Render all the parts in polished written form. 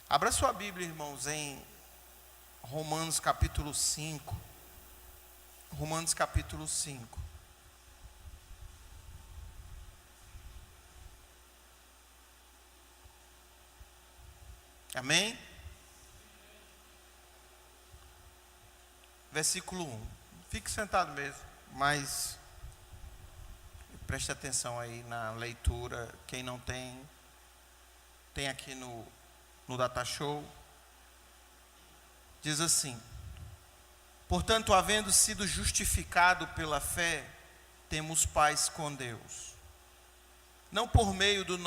Abra sua Bíblia, irmãos, em Romanos capítulo 5. Romanos capítulo 5. Amém? Versículo 1. Fique sentado mesmo, mas preste atenção aí na leitura. Quem não tem, tem aqui no Data Show. Diz assim: portanto, havendo sido justificado pela fé, temos paz com Deus. Não por meio do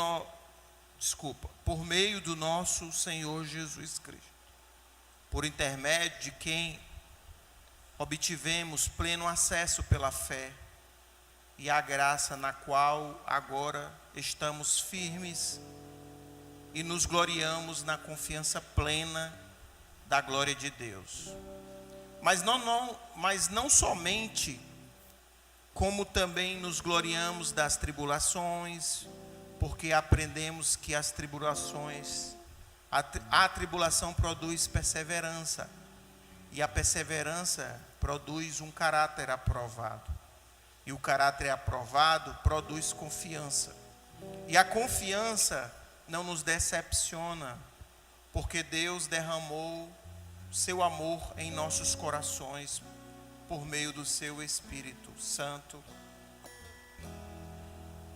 por meio do nosso Senhor Jesus Cristo, por intermédio de quem obtivemos pleno acesso pela fé e a graça na qual agora estamos firmes e nos gloriamos na confiança plena da glória de Deus. Mas não somente, como também nos gloriamos das tribulações, porque aprendemos que as tribulações, a tribulação produz perseverança, e a perseverança produz um caráter aprovado, e o caráter aprovado produz confiança, e a confiança não nos decepciona, porque Deus derramou seu amor em nossos corações por meio do seu Espírito Santo,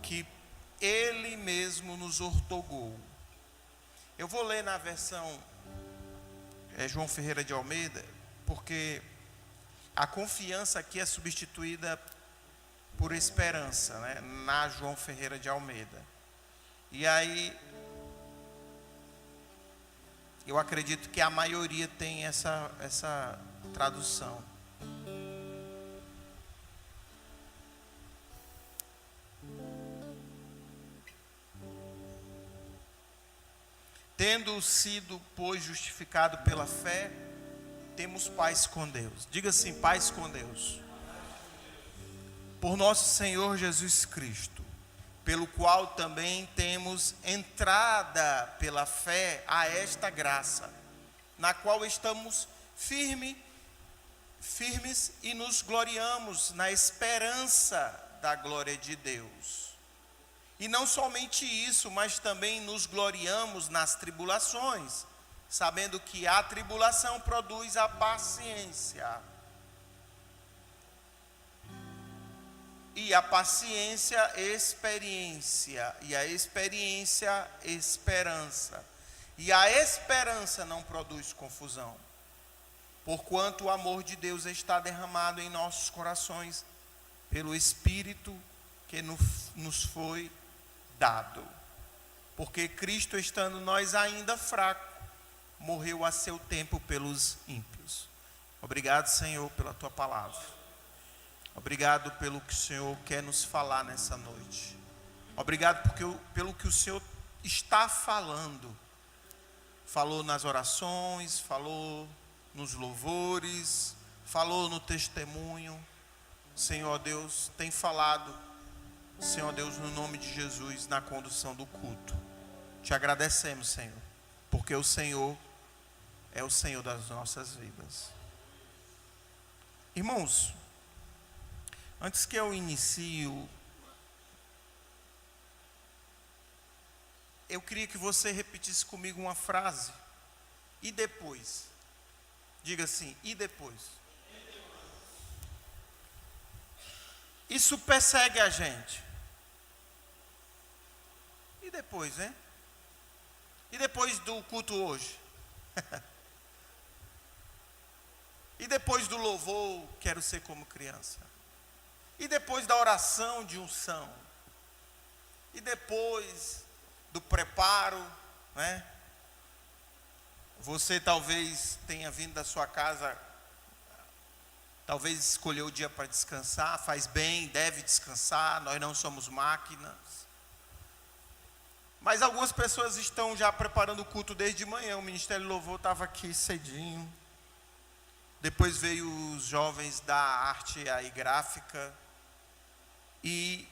que Ele mesmo nos outorgou. Eu vou ler na versão João Ferreira de Almeida, porque a confiança aqui é substituída por esperança, né? Na João Ferreira de Almeida. E aí, eu acredito que a maioria tem essa tradução. Tendo sido, pois, justificado pela fé, temos paz com Deus. Diga assim: paz com Deus. Por nosso Senhor Jesus Cristo, pelo qual também temos entrada pela fé a esta graça, na qual estamos firmes e nos gloriamos na esperança da glória de Deus. E não somente isso, mas também nos gloriamos nas tribulações, sabendo que a tribulação produz a paciência. E a paciência, experiência. E a experiência, esperança. E a esperança não produz confusão, porquanto o amor de Deus está derramado em nossos corações pelo Espírito que nos foi dado. Porque Cristo, estando nós ainda fracos, morreu a seu tempo pelos ímpios. Obrigado, Senhor, pela Tua palavra. Obrigado pelo que o Senhor quer nos falar nessa noite. Obrigado pelo que o Senhor está falando. Falou nas orações, falou nos louvores, falou no testemunho. Senhor Deus, tem falado, Senhor Deus, no nome de Jesus, na condução do culto. Te agradecemos, Senhor, porque o Senhor é o Senhor das nossas vidas. Irmãos, antes que eu inicie, eu queria que você repetisse comigo uma frase. E depois? Diga assim: e depois? Isso persegue a gente. E depois, hein? E depois do culto hoje? E depois do louvor, quero ser como criança? E depois da oração de unção? E depois do preparo, né? Você talvez tenha vindo da sua casa, talvez escolheu o dia para descansar, faz bem, deve descansar, nós não somos máquinas. Mas algumas pessoas estão já preparando o culto desde manhã, o Ministério do Louvor estava aqui cedinho. Depois veio os jovens da arte e gráfica. E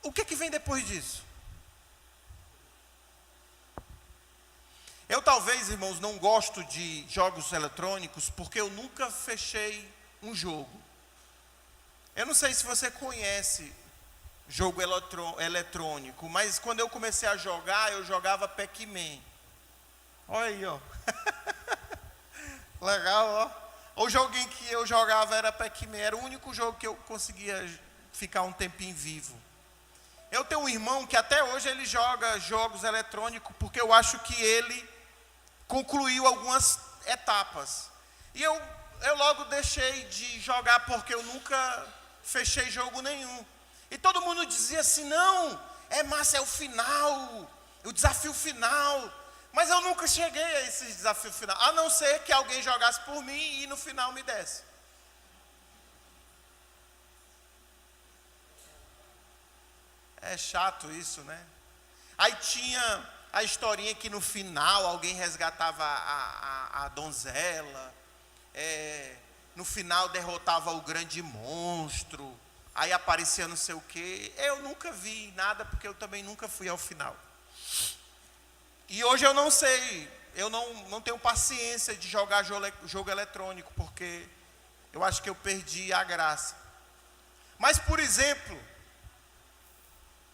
o que vem depois disso? Eu talvez, irmãos, não gosto de jogos eletrônicos porque eu nunca fechei um jogo. Eu não sei se você conhece jogo eletrônico, mas quando eu comecei a jogar, eu jogava Pac-Man. Olha aí, ó. Legal, ó. O joguinho que eu jogava era Pac-Man, era o único jogo que eu conseguia ficar um tempinho vivo. Eu tenho um irmão que até hoje ele joga jogos eletrônicos, porque eu acho que ele concluiu algumas etapas. E eu logo deixei de jogar, porque eu nunca fechei jogo nenhum. E todo mundo dizia assim, não, é massa, é o final, o desafio final. Mas eu nunca cheguei a esse desafio final, a não ser que alguém jogasse por mim e no final me desse. É chato isso, né? Aí tinha a historinha que no final alguém resgatava a donzela, no final derrotava o grande monstro, aí aparecia não sei o quê. Eu nunca vi nada, porque eu também nunca fui ao final. E hoje eu não sei, eu não tenho paciência de jogar jogo eletrônico, porque eu acho que eu perdi a graça. Mas, por exemplo,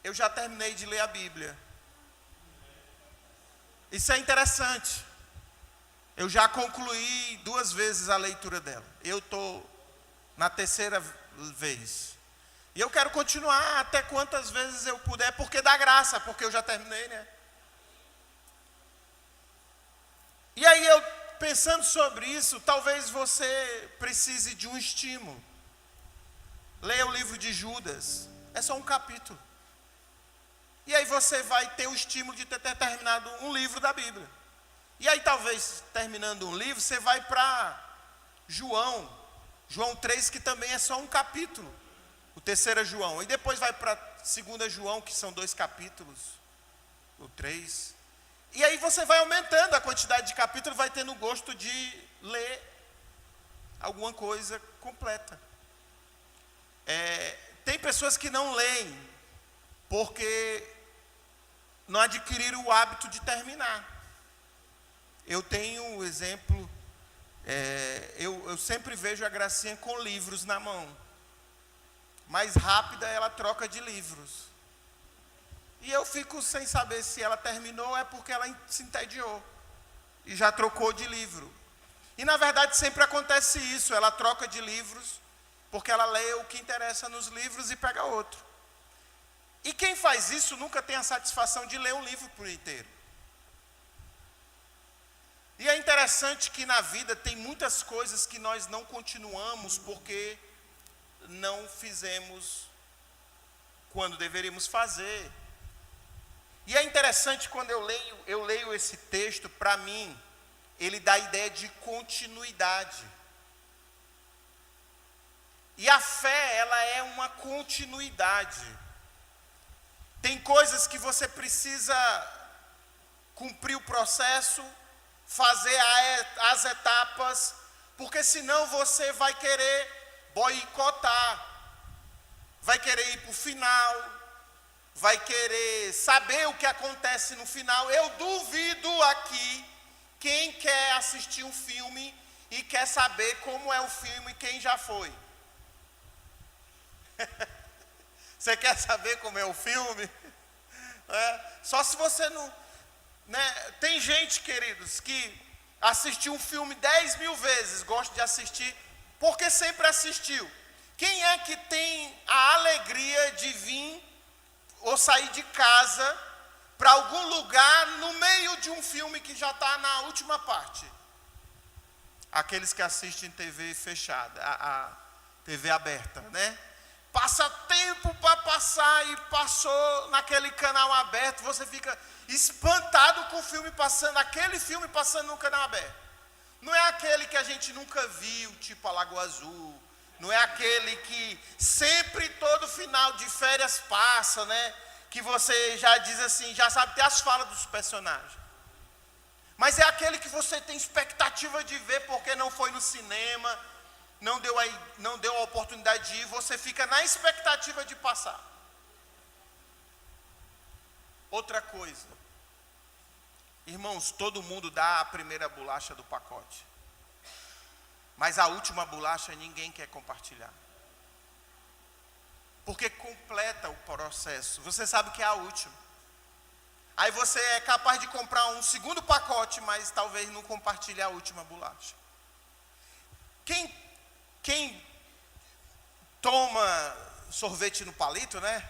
eu já terminei de ler a Bíblia. Isso é interessante. Eu já concluí 2 vezes a leitura dela. Eu estou na 3ª vez. E eu quero continuar até quantas vezes eu puder, porque dá graça, porque eu já terminei, né? E aí eu, pensando sobre isso, talvez você precise de um estímulo. Leia o livro de Judas. É só um capítulo. E aí você vai ter o estímulo de ter terminado um livro da Bíblia. E aí talvez, terminando um livro, você vai para João 3, que também é só um capítulo. O 3º João. E depois vai para 2º João, que são 2 capítulos. O 3. E aí você vai aumentando a quantidade de capítulos, vai tendo gosto de ler alguma coisa completa. Tem pessoas que não leem, porque não adquiriram o hábito de terminar. Eu tenho um exemplo, eu sempre vejo a Gracinha com livros na mão. Mais rápida ela troca de livros. E eu fico sem saber se ela terminou, é porque ela se entediou e já trocou de livro. E na verdade sempre acontece isso, ela troca de livros, porque ela lê o que interessa nos livros e pega outro. E quem faz isso nunca tem a satisfação de ler um livro por inteiro. E é interessante que na vida tem muitas coisas que nós não continuamos porque não fizemos quando deveríamos fazer. E é interessante quando eu leio esse texto, para mim, ele dá a ideia de continuidade. E a fé, ela é uma continuidade. Tem coisas que você precisa cumprir o processo, fazer as etapas, porque senão você vai querer boicotar, vai querer ir para o final, vai querer saber o que acontece no final. Eu duvido aqui quem quer assistir um filme e quer saber como é o filme, quem já foi. Você quer saber como é o filme? Só se você não... Né? Tem gente, queridos, que assistiu um filme 10.000 vezes, gosta de assistir, porque sempre assistiu. Quem é que tem a alegria de vir ou sair de casa para algum lugar no meio de um filme que já está na última parte? Aqueles que assistem TV fechada, a TV aberta, né? Passa tempo para passar e passou naquele canal aberto, você fica espantado com o filme passando, aquele filme passando no canal aberto. Não é aquele que a gente nunca viu, tipo a Lagoa Azul, não é aquele que sempre todo final de férias passa, né? Que você já diz assim, já sabe até as falas dos personagens. Mas é aquele que você tem expectativa de ver porque não foi no cinema, não deu a oportunidade de ir, você fica na expectativa de passar. Outra coisa, Irmãos, todo mundo dá a primeira bolacha do pacote. Mas a última bolacha ninguém quer compartilhar. Porque completa o processo. Você sabe que é a última. Aí você é capaz de comprar um segundo pacote, mas talvez não compartilhe a última bolacha. Quem toma sorvete no palito, né?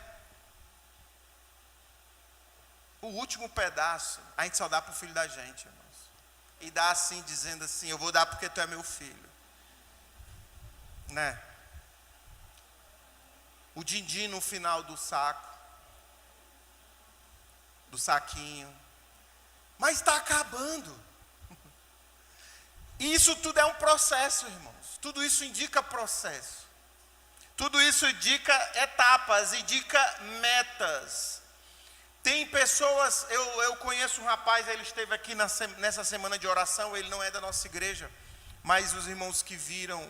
O último pedaço, a gente só dá para o filho da gente, irmãos. E dá assim, dizendo assim, eu vou dar porque tu é meu filho. Né? O din-din no final do saco. Do saquinho. Mas está acabando. E isso tudo é um processo, irmãos. Tudo isso indica processo. Tudo isso indica etapas, indica metas. Tem pessoas, eu conheço um rapaz, ele esteve aqui nessa semana de oração, ele não é da nossa igreja, mas os irmãos que viram,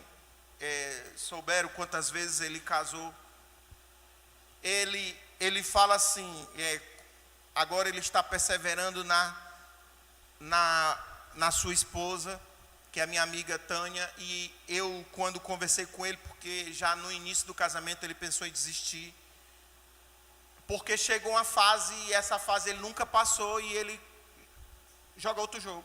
souberam quantas vezes ele casou. Ele fala assim, agora ele está perseverando na sua esposa, que é a minha amiga Tânia, e eu quando conversei com ele, porque já no início do casamento ele pensou em desistir, porque chegou uma fase, e essa fase ele nunca passou, e ele joga outro jogo.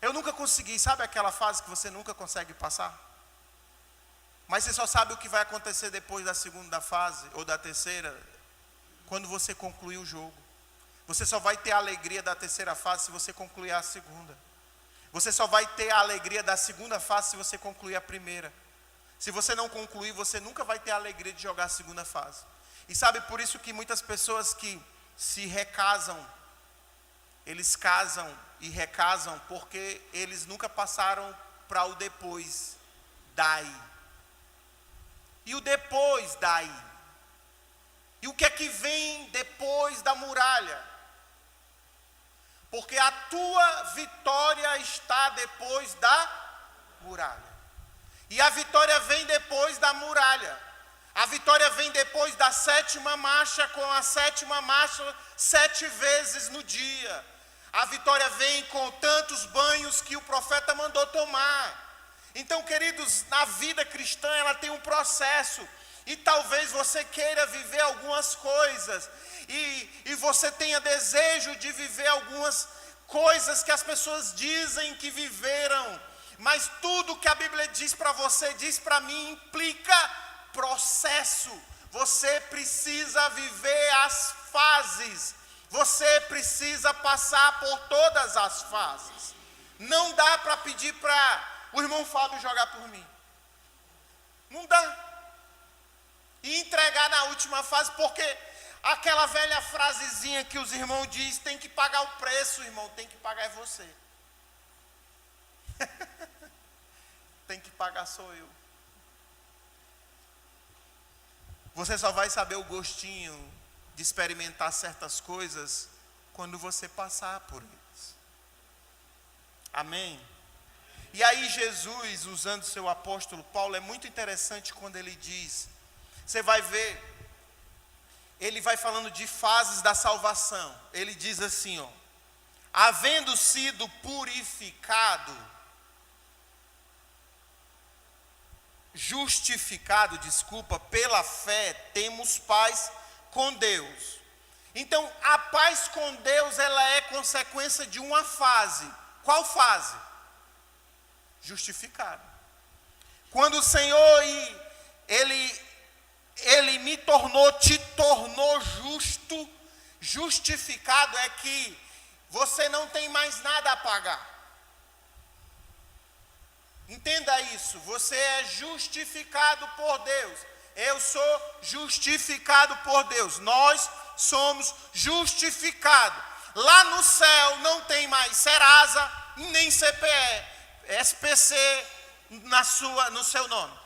Eu nunca consegui, sabe aquela fase que você nunca consegue passar? Mas você só sabe o que vai acontecer depois da segunda fase, ou da terceira, quando você concluir o jogo. Você só vai ter a alegria da terceira fase se você concluir a segunda. Você só vai ter a alegria da segunda fase se você concluir a primeira. Se você não concluir, você nunca vai ter a alegria de jogar a segunda fase. E sabe, por isso que muitas pessoas que se recasam, eles casam e recasam porque eles nunca passaram para o depois daí. E o depois daí? E o que é que vem depois da muralha? Porque a tua vitória está depois da muralha. E a vitória vem depois da muralha. A vitória vem depois da sétima marcha, com a sétima marcha 7 vezes no dia. A vitória vem com tantos banhos que o profeta mandou tomar. Então, queridos, na vida cristã ela tem um processo. E talvez você queira viver algumas coisas. E você tenha desejo de viver algumas coisas que as pessoas dizem que viveram. Mas tudo que a Bíblia diz para você, diz para mim, implica processo. Você precisa viver as fases. Você precisa passar por todas as fases. Não dá para pedir para o irmão Fábio jogar por mim. Não dá. E entregar na última fase, porque aquela velha frasezinha que os irmãos dizem, tem que pagar o preço, irmão, tem que pagar é você. Tem que pagar sou eu. Você só vai saber o gostinho de experimentar certas coisas quando você passar por eles. Amém? E aí Jesus, usando seu apóstolo Paulo, é muito interessante quando ele diz, você vai ver, ele vai falando de fases da salvação. Ele diz assim, havendo sido purificado, justificado, pela fé, temos paz com Deus. Então, a paz com Deus, ela é consequência de uma fase. Qual fase? Justificado. Quando o Senhor, Ele me tornou, te tornou justo, justificado é que você não tem mais nada a pagar. Entenda isso, você é justificado por Deus. Eu sou justificado por Deus. Nós somos justificados. Lá no céu não tem mais Serasa, nem CPE, SPC no seu nome.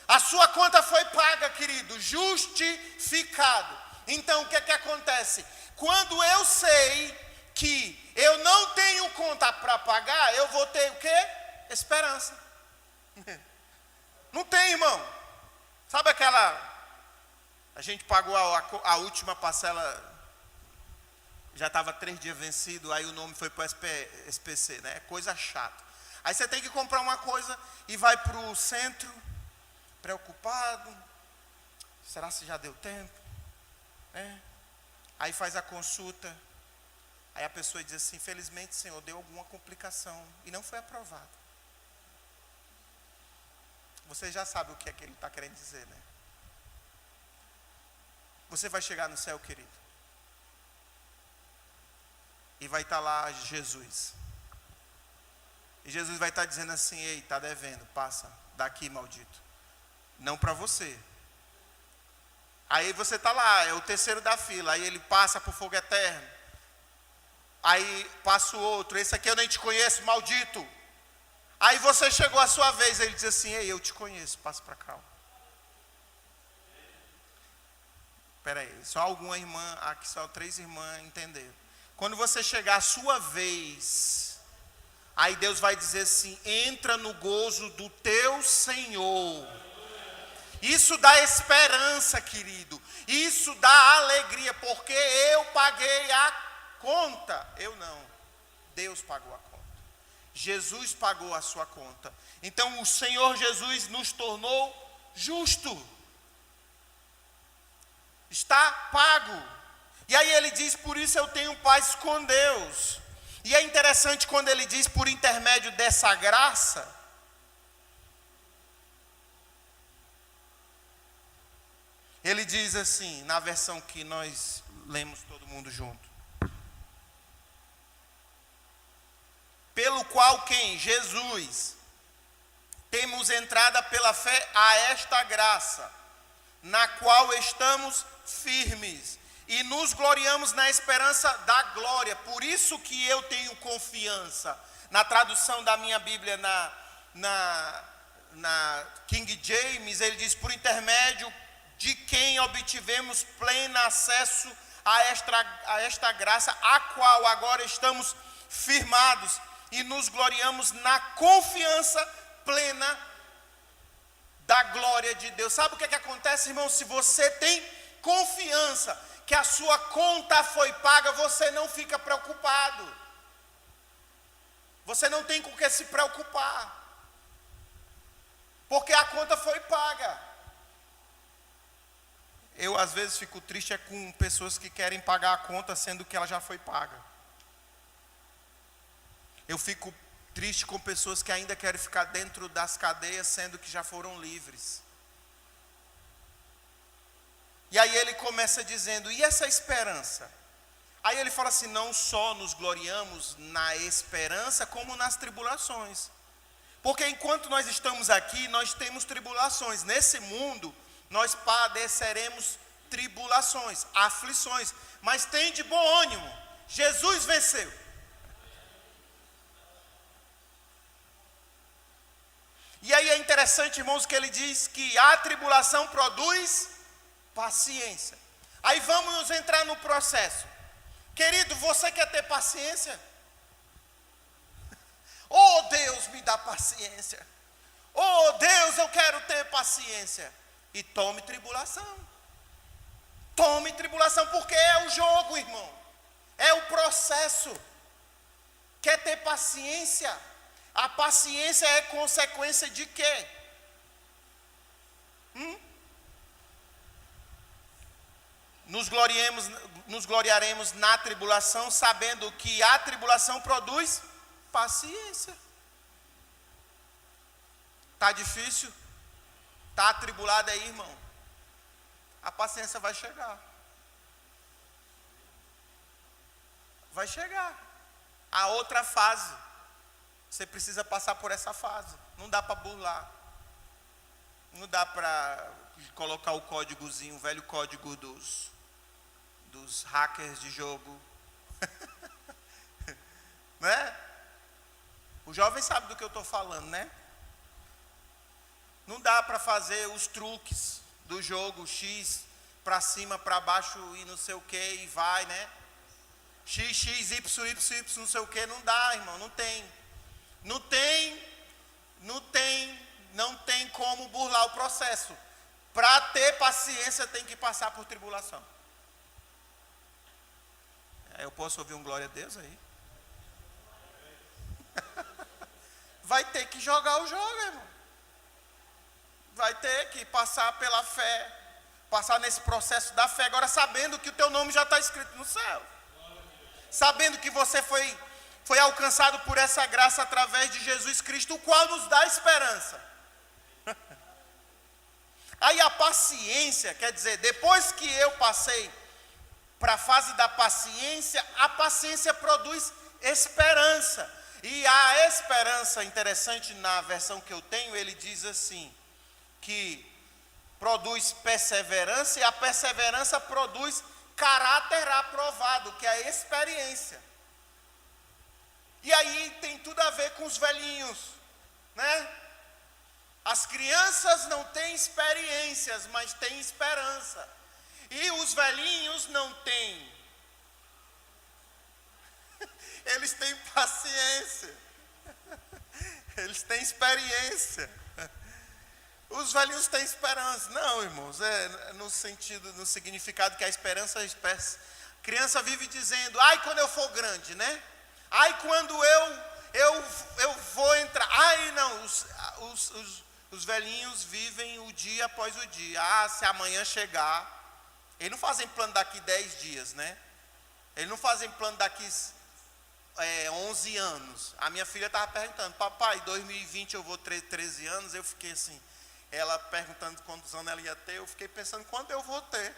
A sua conta foi paga, querido, justificado. Então o que é que acontece? Quando eu sei que eu não tenho conta para pagar, eu vou ter o quê? Esperança. Não tem, irmão. Sabe aquela... A gente pagou a última parcela já estava 3 dias vencido, aí o nome foi para o SPC, né? Coisa chata. Aí você tem que comprar uma coisa e vai para o centro, preocupado. Será que já deu tempo? Aí faz a consulta. Aí a pessoa diz assim: infelizmente, senhor, deu alguma complicação e não foi aprovado. Você já sabe o que é que ele está querendo dizer, né? Você vai chegar no céu, querido, e vai estar lá Jesus. E Jesus vai estar dizendo assim: ei, está devendo, passa daqui, maldito. Não para você. Aí você está lá, é o terceiro da fila. Aí ele passa para o fogo eterno. Aí passa o outro: esse aqui eu nem te conheço, maldito. Aí você chegou a sua vez. Ele diz assim: ei, eu te conheço, passa para cá. Espera aí, só alguma irmã, aqui só 3 irmãs entenderam. Quando você chegar a sua vez, aí Deus vai dizer assim: entra no gozo do teu Senhor. Isso dá esperança, querido. Isso dá alegria, porque eu paguei a conta. Eu não. Deus pagou a conta. Jesus pagou a sua conta. Então o Senhor Jesus nos tornou justo. Está pago. E aí ele diz: por isso eu tenho paz com Deus. E é interessante quando ele diz: por intermédio dessa graça. Ele diz assim, na versão que nós lemos todo mundo junto: pelo qual quem? Jesus. Temos entrada pela fé a esta graça, na qual estamos firmes e nos gloriamos na esperança da glória. Por isso que eu tenho confiança. Na tradução da minha Bíblia, na King James, ele diz: por intermédio de quem obtivemos pleno acesso a esta graça, a qual agora estamos firmados e nos gloriamos na confiança plena da glória de Deus. Sabe o que acontece, irmão? Se você tem confiança que a sua conta foi paga, você não fica preocupado. Você não tem com o que se preocupar, porque a conta foi paga. Eu às vezes fico triste com pessoas que querem pagar a conta sendo que ela já foi paga. Eu fico triste com pessoas que ainda querem ficar dentro das cadeias sendo que já foram livres. E aí ele começa dizendo: e essa esperança? Aí ele fala assim: não só nos gloriamos na esperança, como nas tribulações. Porque enquanto nós estamos aqui, nós temos tribulações. Nesse mundo, nós padeceremos tribulações, aflições. Mas tem de bom ânimo, Jesus venceu. E aí é interessante, irmãos, que ele diz que a tribulação produz paciência. Aí vamos entrar no processo. Querido, você quer ter paciência? Oh Deus, me dá paciência. Oh Deus, eu quero ter paciência. E tome tribulação. Tome tribulação, porque é o jogo, irmão. É o processo. Quer ter paciência? A paciência é consequência de quê? Nos gloriaremos na tribulação, sabendo que a tribulação produz paciência. Está difícil? Está atribulado aí, irmão? A paciência vai chegar. Vai chegar. A outra fase. Você precisa passar por essa fase. Não dá para burlar. Não dá para colocar o códigozinho, o velho código dos hackers de jogo. Né? O jovem sabe do que eu estou falando, né? Não dá para fazer os truques do jogo, X para cima, para baixo e não sei o que, e vai, né? X, Y, não sei o que, não dá, irmão, não tem. Não tem como burlar o processo. Para ter paciência tem que passar por tribulação. Eu posso ouvir um glória a Deus aí? Vai ter que jogar o jogo, irmão. Vai ter que passar pela fé, passar nesse processo da fé, agora sabendo que o teu nome já está escrito no céu. Sabendo que você foi alcançado por essa graça através de Jesus Cristo, o qual nos dá esperança. Aí a paciência, quer dizer, depois que eu passei para a fase da paciência, a paciência produz esperança. E a esperança, interessante, na versão que eu tenho, ele diz assim, que produz perseverança, e a perseverança produz caráter aprovado, que é a experiência. E aí tem tudo a ver com os velhinhos, né? As crianças não têm experiências, mas têm esperança. E os velhinhos não têm. Eles têm paciência. Eles têm experiência. Os velhinhos têm esperança. Não, irmãos, é no sentido, no significado que a esperança expressa. Criança vive dizendo, ai, quando eu for grande, né? Ai, quando eu vou entrar. Ai, não, os velhinhos vivem o dia após o dia. Ah, se amanhã chegar. Eles não fazem plano daqui 10 dias, né? Eles não fazem plano daqui 11 anos. A minha filha estava perguntando, papai, 2020 eu vou ter 13 anos. Eu fiquei assim, ela perguntando quantos anos ela ia ter. Eu fiquei pensando, quando eu vou ter?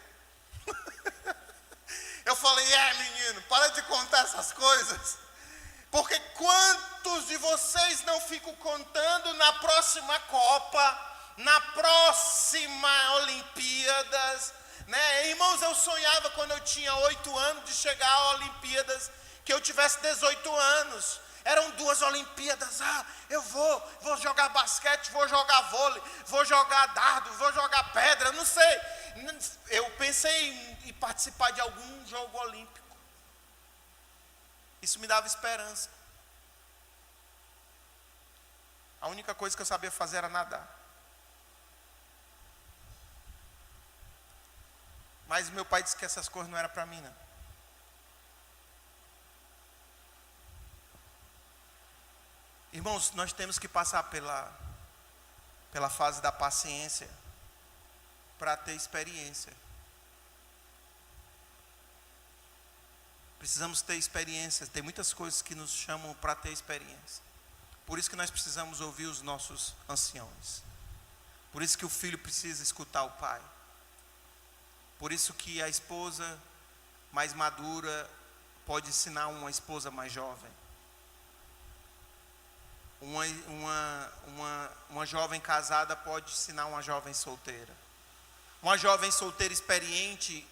Eu falei, menino, para de contar essas coisas. Porque quantos de vocês não ficam contando na próxima Copa, na próxima Olimpíadas, né? Irmãos, eu sonhava quando eu tinha 8 anos de chegar a Olimpíadas, que eu tivesse 18 anos. Eram 2 Olimpíadas, eu vou jogar basquete, vou jogar vôlei, vou jogar dardo, vou jogar pedra, não sei. Eu pensei em participar de algum jogo olímpico. Isso me dava esperança. A única coisa que eu sabia fazer era nadar. Mas meu pai disse que essas coisas não eram para mim, não. Irmãos, nós temos que passar pela fase da paciência para ter experiência. Precisamos ter experiência. Tem muitas coisas que nos chamam para ter experiência. Por isso que nós precisamos ouvir os nossos anciões. Por isso que o filho precisa escutar o pai. Por isso que a esposa mais madura pode ensinar uma esposa mais jovem. Uma jovem casada pode ensinar uma jovem solteira. Uma jovem solteira experiente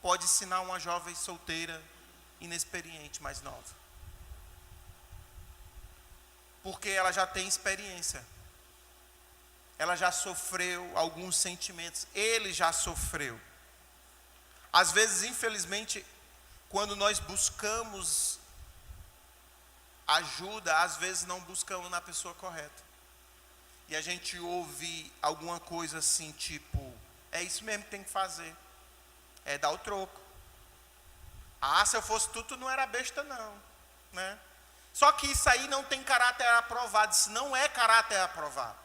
pode ensinar uma jovem solteira inexperiente, mais nova. Porque ela já tem experiência. Ela já sofreu alguns sentimentos. Ele já sofreu. Às vezes, infelizmente, quando nós buscamos ajuda, às vezes não buscamos na pessoa correta. E a gente ouve alguma coisa assim, tipo, é isso mesmo que tem que fazer. É dar o troco. Se eu fosse tu não era besta não, né? Só que isso aí não tem caráter aprovado, isso não é caráter aprovado.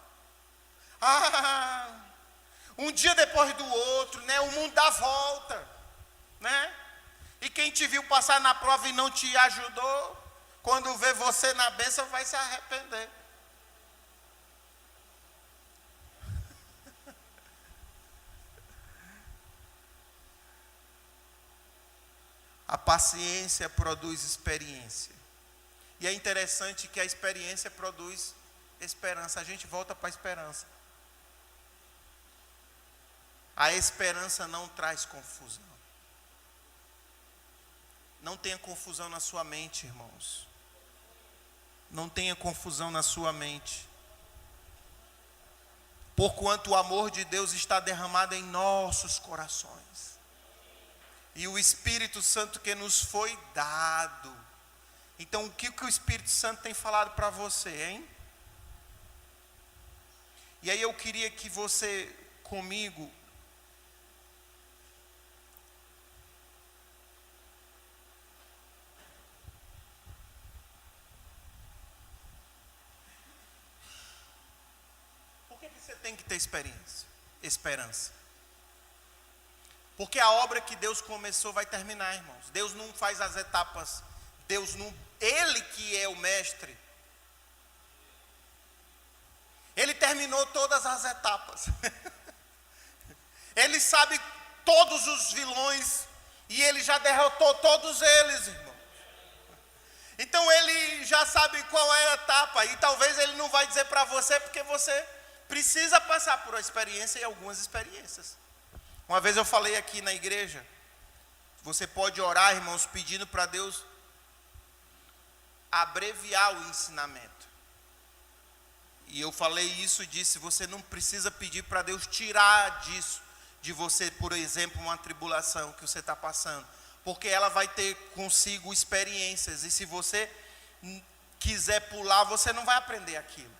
Um dia depois do outro, né? O mundo dá volta, né? E quem te viu passar na prova e não te ajudou, quando vê você na bênção vai se arrepender. A paciência produz experiência. E é interessante que a experiência produz esperança. A gente volta para a esperança. A esperança não traz confusão. Não tenha confusão na sua mente, irmãos. Não tenha confusão na sua mente. Porquanto o amor de Deus está derramado em nossos corações. E o Espírito Santo que nos foi dado. Então, o que o Espírito Santo tem falado para você, hein? E aí eu queria que você, comigo, você tem que ter esperança. Porque a obra que Deus começou vai terminar, irmãos. Deus não faz as etapas. Ele que é o mestre. Ele terminou todas as etapas. Ele sabe todos os vilões. E ele já derrotou todos eles, irmão. Então ele já sabe qual é a etapa. E talvez ele não vai dizer para você, porque você precisa passar por uma experiência e algumas experiências. Uma vez eu falei aqui na igreja, você pode orar, irmãos, pedindo para Deus abreviar o ensinamento. E eu falei isso e disse, você não precisa pedir para Deus tirar disso, de você, por exemplo, uma tribulação que você está passando. Porque ela vai ter consigo experiências. E se você quiser pular, você não vai aprender aquilo.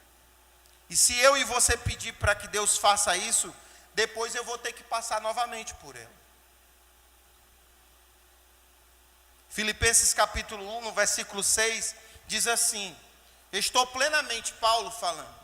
E se eu e você pedir para que Deus faça isso, depois eu vou ter que passar novamente por ela. Filipenses capítulo 1, no versículo 6, diz assim: estou plenamente, Paulo falando,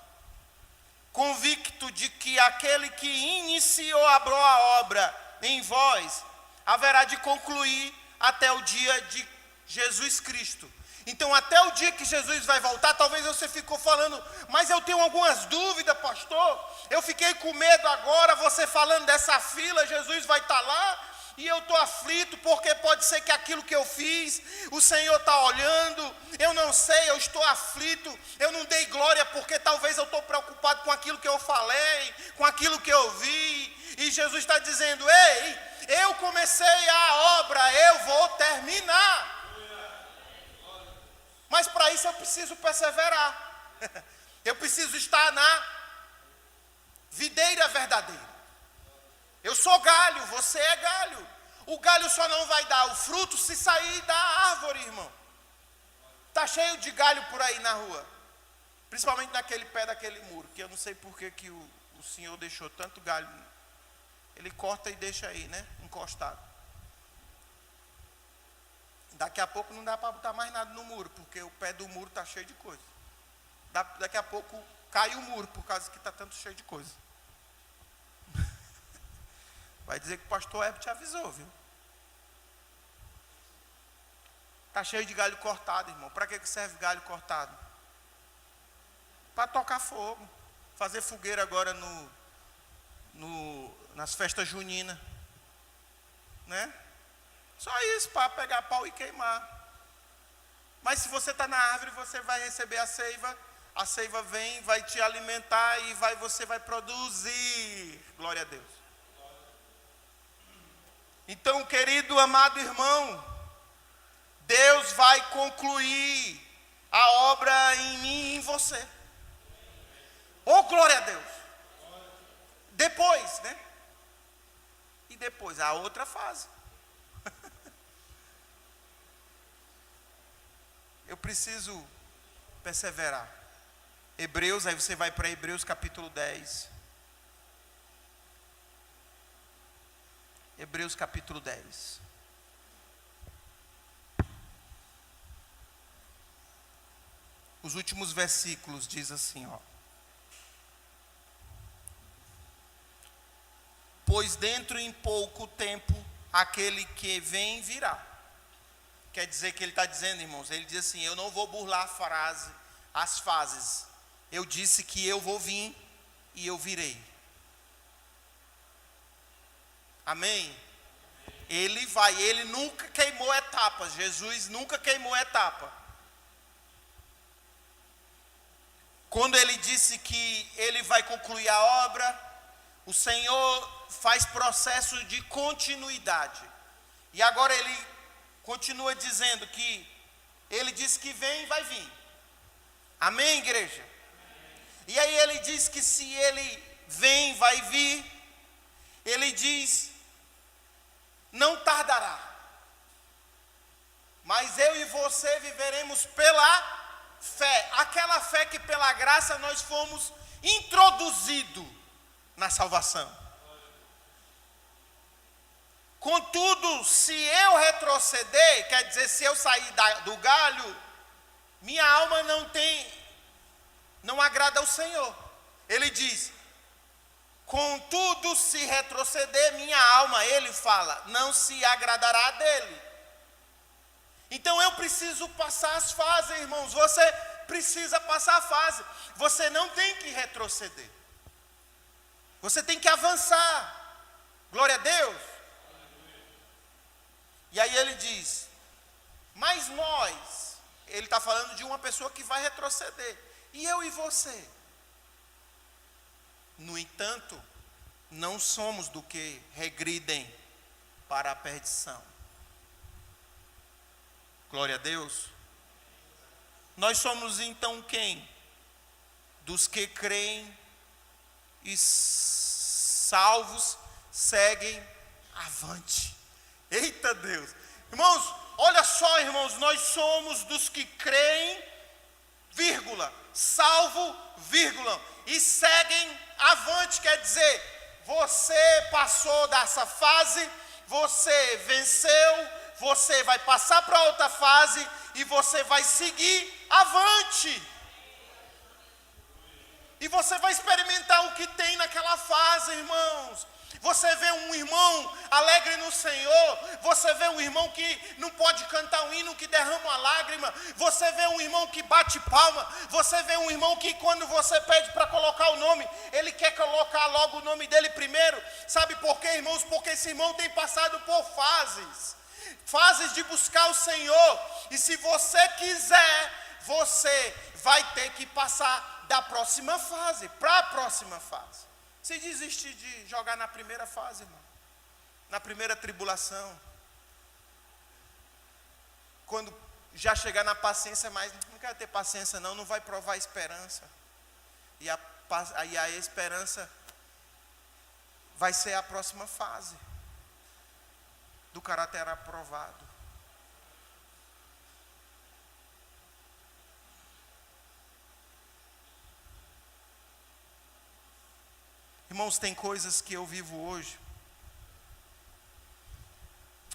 convicto de que aquele que iniciou a boa obra em vós, haverá de concluir até o dia de Jesus Cristo. Então até o dia que Jesus vai voltar, talvez você ficou falando, mas eu tenho algumas dúvidas, pastor, eu fiquei com medo agora, você falando dessa fila, Jesus vai estar lá, e eu estou aflito, porque pode ser que aquilo que eu fiz, o Senhor está olhando, eu não sei, eu estou aflito, eu não dei glória, porque talvez eu estou preocupado com aquilo que eu falei, com aquilo que eu vi, e Jesus está dizendo, ei, eu comecei a obra, eu vou terminar. Mas para isso eu preciso perseverar. Eu preciso estar na videira verdadeira. Eu sou galho, você é galho. O galho só não vai dar o fruto se sair da árvore, irmão. Está cheio de galho por aí na rua. Principalmente naquele pé daquele muro. Que eu não sei por que o Senhor deixou tanto galho. Ele corta e deixa aí, né? Encostado. Daqui a pouco não dá para botar mais nada no muro, porque o pé do muro está cheio de coisa. Daqui a pouco cai o muro, por causa que está tanto cheio de coisa. Vai dizer que o pastor Herbert te avisou, viu? Está cheio de galho cortado, irmão. Para que serve galho cortado? Para tocar fogo. Fazer fogueira agora nas festas juninas. Né? Só isso, para pegar pau e queimar. Mas se você está na árvore, você vai receber a seiva vem, vai te alimentar e você vai produzir. Glória a Deus. Então, querido, amado irmão, Deus vai concluir a obra em mim e em você. Oh, glória a Deus. Depois, né? E depois, a outra fase. Eu preciso perseverar. Hebreus, aí você vai para Hebreus capítulo 10. Hebreus capítulo 10. Os últimos versículos diz assim, ó. Pois dentro em pouco tempo, aquele que vem virá. Quer dizer que ele está dizendo, irmãos, ele diz assim, eu não vou burlar as fases. Eu disse que eu vou vir e eu virei. Amém? Ele nunca queimou etapas. Jesus nunca queimou etapa. Quando ele disse que ele vai concluir a obra, o Senhor faz processo de continuidade. E agora ele continua dizendo que ele disse que vem e vai vir. Amém, igreja? E aí ele diz que se ele vem, vai vir, ele diz, não tardará. Mas eu e você viveremos pela fé. Aquela fé que pela graça nós fomos introduzidos na salvação. Contudo, se eu retroceder, quer dizer, se eu sair do galho, minha alma não agrada ao Senhor. Ele diz, Contudo, se retroceder minha alma, ele fala, não se agradará dele. Então eu preciso passar as fases, irmãos. Você precisa passar a fase. Você não tem que retroceder. Você tem que avançar. Glória a Deus. E aí ele diz, mas nós, ele está falando de uma pessoa que vai retroceder. E eu e você? No entanto, não somos do que regridem para a perdição. Glória a Deus. Nós somos então quem? Dos que creem e salvos seguem avante. Eita Deus. Irmãos, olha só, irmãos, nós somos dos que creem, vírgula, salvo, vírgula, e seguem avante, quer dizer, você passou dessa fase, você venceu, você vai passar para outra fase e você vai seguir avante. E você vai experimentar o que tem naquela fase, irmãos. Você vê um irmão alegre no Senhor, você vê um irmão que não pode cantar um hino, que derrama uma lágrima, você vê um irmão que bate palma, você vê um irmão que quando você pede para colocar o nome, ele quer colocar logo o nome dele primeiro. Sabe por quê, irmãos? Porque esse irmão tem passado por fases de buscar o Senhor, e se você quiser, você vai ter que passar da próxima fase, para a próxima fase. Se desistir de jogar na primeira fase, irmão, na primeira tribulação, quando já chegar na paciência, mas não quero ter paciência não vai provar a esperança, e a esperança vai ser a próxima fase do caráter aprovado. Irmãos, tem coisas que eu vivo hoje.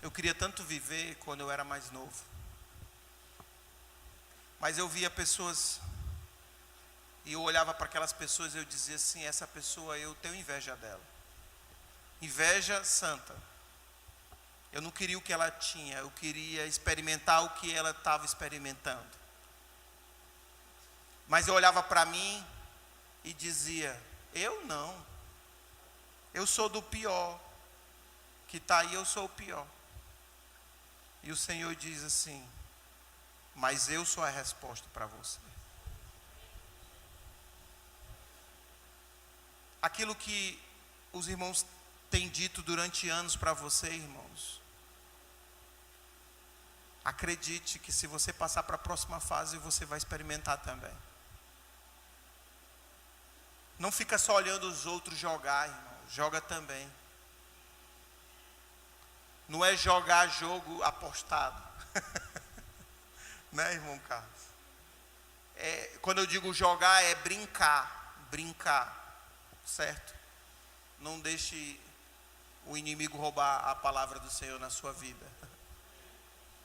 Eu queria tanto viver quando eu era mais novo. Mas eu via pessoas, e eu olhava para aquelas pessoas e eu dizia assim, essa pessoa, eu tenho inveja dela. Inveja santa. Eu não queria o que ela tinha, eu queria experimentar o que ela estava experimentando. Mas eu olhava para mim e dizia, eu não. Eu sou do pior, que está aí, eu sou o pior. E o Senhor diz assim, mas eu sou a resposta para você. Aquilo que os irmãos têm dito durante anos para você, irmãos, acredite que se você passar para a próxima fase, você vai experimentar também. Não fica só olhando os outros jogar, irmão. Joga também. Não é jogar jogo apostado. Né, irmão Carlos? Quando eu digo jogar, é brincar. Certo? Não deixe o inimigo roubar a palavra do Senhor na sua vida.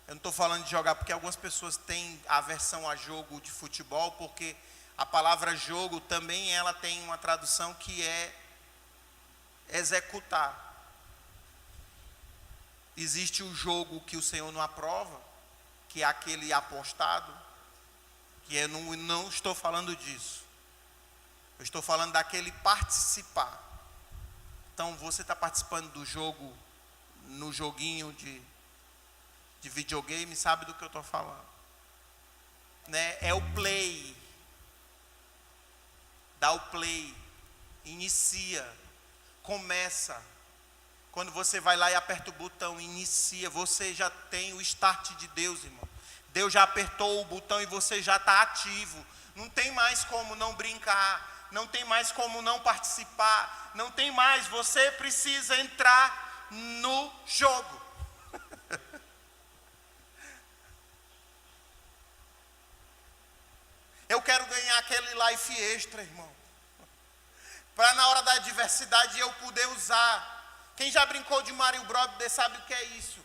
Eu não estou falando de jogar, porque algumas pessoas têm aversão a jogo de futebol, porque a palavra jogo também ela tem uma tradução que é executar. Existe o jogo que o Senhor não aprova, que é aquele apostado, que eu não estou falando disso. Eu estou falando daquele participar. Então você está participando do jogo, no joguinho de videogame, sabe do que eu estou falando. Né? É o play. Dá o play. Inicia. Começa. Quando você vai lá e aperta o botão, inicia, você já tem o start de Deus, irmão. Deus já apertou o botão e você já está ativo. Não tem mais como não brincar, não tem mais como não participar, não tem mais, você precisa entrar no jogo. Eu quero ganhar aquele life extra, irmão, para na hora da adversidade eu poder usar. Quem já brincou de Mario Bros sabe o que é isso,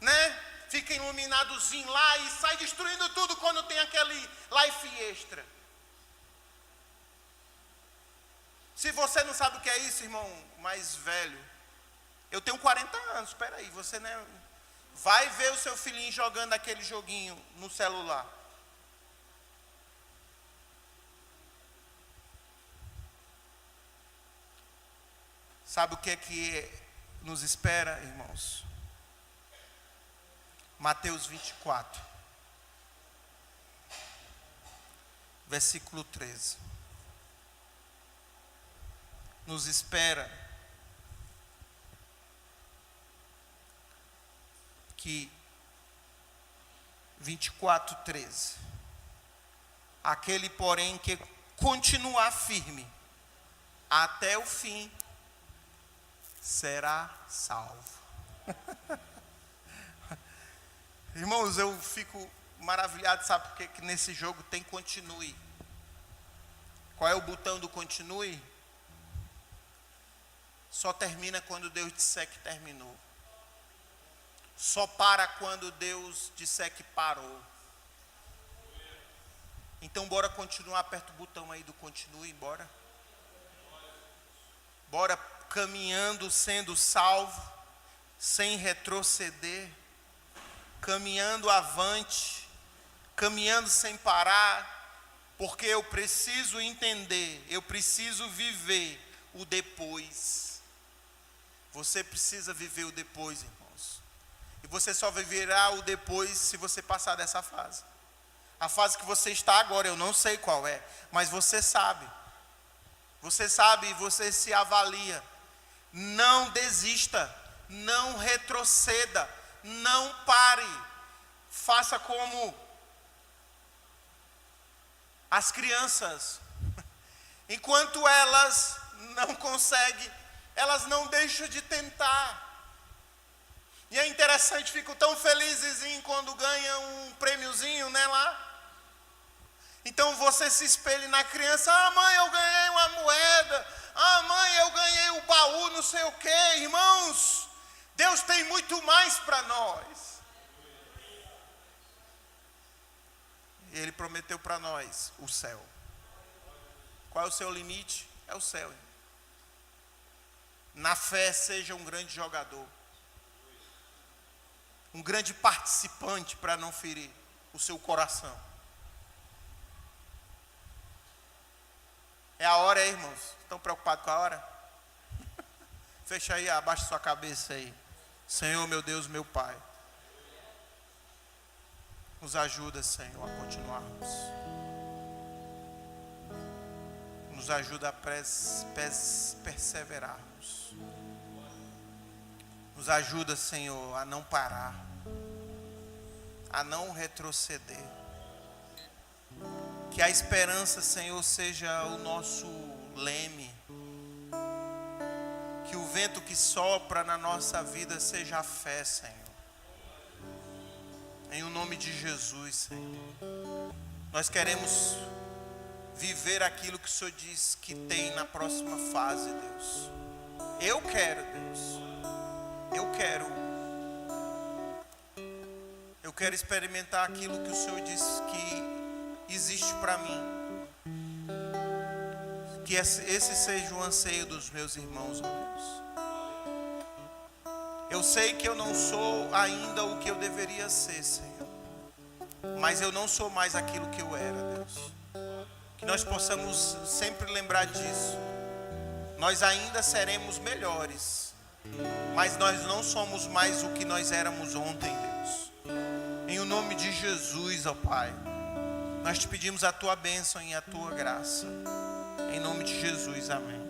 né? Fica iluminadozinho lá e sai destruindo tudo quando tem aquele life extra. Se você não sabe o que é isso, irmão mais velho, eu tenho 40 anos, espera aí, você não é... Vai ver o seu filhinho jogando aquele joguinho no celular. Sabe o que é que nos espera, irmãos? Mateus 24, versículo 13. Nos espera que 24:13. Aquele, porém, que continuar firme até o fim será salvo. Irmãos, eu fico maravilhado, sabe por que nesse jogo tem continue? Qual é o botão do continue? Só termina quando Deus disser que terminou. Só para quando Deus disser que parou. Então bora continuar, aperta o botão aí do continue, bora. Bora caminhando, sendo salvo, sem retroceder, caminhando avante, caminhando sem parar, porque eu preciso entender, eu preciso viver o depois. Você precisa viver o depois, irmãos. E você só viverá o depois se você passar dessa fase. A fase que você está agora, eu não sei qual é, mas você sabe. Você sabe e você se avalia. Não desista, não retroceda, não pare. Faça como as crianças. Enquanto elas não conseguem, elas não deixam de tentar. E é interessante, fico tão felizinho quando ganha um prêmiozinho, né, lá. Então você se espelha na criança. Ah, mãe, eu ganhei uma moeda. Ah, mãe, eu ganhei o baú, não sei o quê. Irmãos, Deus tem muito mais para nós. Ele prometeu para nós o céu. Qual é o seu limite? É o céu. Na fé, seja um grande jogador. Um grande participante para não ferir o seu coração. É a hora, aí, irmãos? Estão preocupados com a hora? Fecha aí, abaixa sua cabeça aí. Senhor, meu Deus, meu Pai. Nos ajuda, Senhor, a continuarmos. Nos ajuda a perseverarmos. Nos ajuda, Senhor, a não parar. A não retroceder. Que a esperança, Senhor, seja o nosso leme. Que o vento que sopra na nossa vida seja a fé, Senhor. Em o nome de Jesus, Senhor. Nós queremos viver aquilo que o Senhor diz que tem na próxima fase, Deus. Eu quero, Deus. Eu quero experimentar aquilo que o Senhor diz que existe para mim. Que esse seja o anseio dos meus irmãos, ó Deus. Eu sei que eu não sou ainda o que eu deveria ser, Senhor. Mas eu não sou mais aquilo que eu era, Deus. Que nós possamos sempre lembrar disso. Nós ainda seremos melhores. Mas nós não somos mais o que nós éramos ontem, Deus. Em o nome de Jesus, ó Pai. Nós te pedimos a tua bênção e a tua graça. Em nome de Jesus, amém.